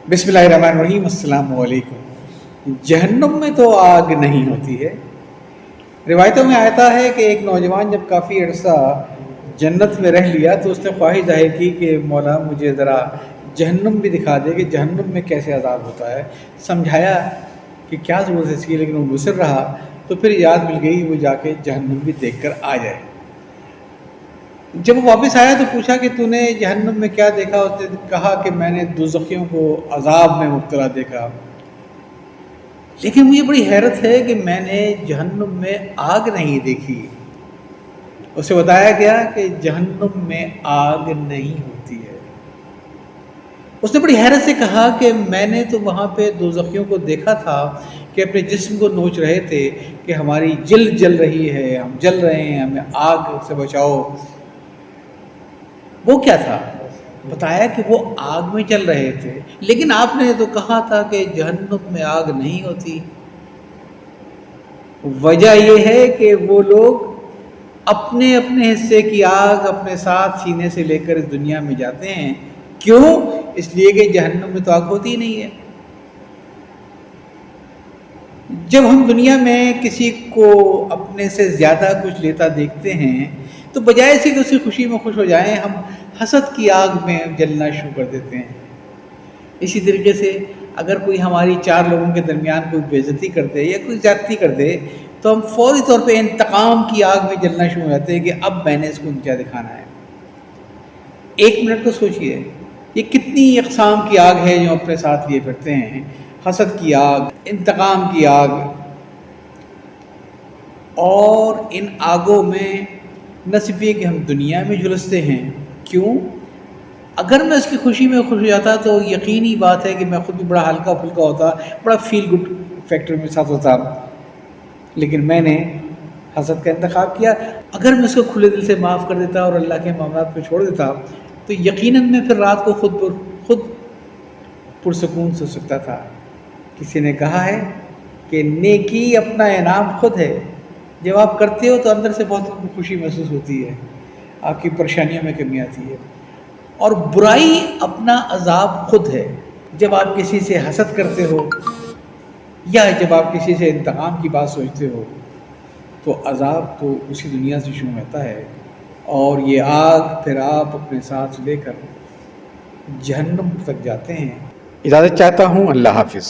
बिस्मिल्लाहिर्रहमानिर्रहीम। अस्सलाम वालेकुम। जहन्नुम में तो आग नहीं होती है। रिवायतों में आता है कि एक नौजवान जब काफ़ी अरसा जन्नत में रह लिया तो उसने ख्वाहिश जाहिर की कि मौला मुझे ज़रा जहन्नुम भी दिखा दे कि जहन्नुम में कैसे अज़ाब होता है। समझाया कि क्या ज़रूरत है इसकी, लेकिन वो मुसर रहा। तो फिर याद मिल गई वो जाके जहन्नुम भी देख कर आ जाए। जब वो वापस आया तो पूछा कि तूने जहन्नुम में क्या देखा। उसने कहा कि मैंने दोज़खियों को अज़ाब में मुब्तला देखा, लेकिन मुझे बड़ी हैरत है कि मैंने जहन्नुम में आग नहीं देखी। उसे बताया गया कि जहन्नुम में आग नहीं होती है। उसने बड़ी हैरत से कहा कि मैंने तो वहाँ पे दोज़खियों को देखा था कि अपने जिस्म को नोच रहे थे कि हमारी जिल्द जल रही है, हम जल रहे हैं, हमें आग से बचाओ। वो क्या था? बताया कि वो आग में चल रहे थे, लेकिन आपने तो कहा था कि जहन्नुम में आग नहीं होती। वजह यह है कि वो लोग अपने अपने हिस्से की आग अपने साथ सीने से लेकर इस दुनिया में जाते हैं। क्यों? इसलिए कि जहन्नुम में तो आग होती ही नहीं है। जब हम दुनिया में किसी को अपने से ज़्यादा कुछ लेता देखते हैं तो बजाय से कि उसकी खुशी में खुश हो जाएं, हम हसद की आग में जलना शुरू कर देते हैं। इसी तरीके से अगर कोई हमारी चार लोगों के दरमियान कोई बेइज्जती कर दे या कोई ज़्यादती कर दे तो हम फौरी तौर पे इंतकाम की आग में जलना शुरू हो जाते हैं कि अब मैंने इसको नीचा दिखाना है। एक मिनट को सोचिए, ये कितनी अक़साम की आग है जो अपने साथ लिए फिरते हैं। हसद की आग, इंतकाम की आग। और इन आगों में न सिर्फ ये कि हम दुनिया में झुलसते हैं। क्यों? अगर मैं उसकी खुशी में खुश हो जाता तो यकीनी बात है कि मैं खुद भी बड़ा हल्का फुल्का होता, बड़ा फील गुड फैक्टर मेरे साथ होता। लेकिन मैंने हसद का इंतखाब किया। अगर मैं उसको खुले दिल से माफ़ कर देता और अल्लाह के मामलात को छोड़ देता तो यकीनन मैं फिर रात को खुद पुरसकून सो सकता था। किसी ने कहा है कि नेकी अपना इनाम खुद है। जब आप करते हो तो अंदर से बहुत खुशी महसूस होती है, आपकी परेशानियों में कमी आती है। और बुराई अपना अजाब खुद है। जब आप किसी से हसद करते हो या जब आप किसी से इंतकाम की बात सोचते हो तो अजाब तो उसी दुनिया से शुरू होता है, और ये आग फिर आप अपने साथ लेकर जहन्नुम तक जाते हैं। इजाज़त चाहता हूँ। अल्लाह हाफ़िज़।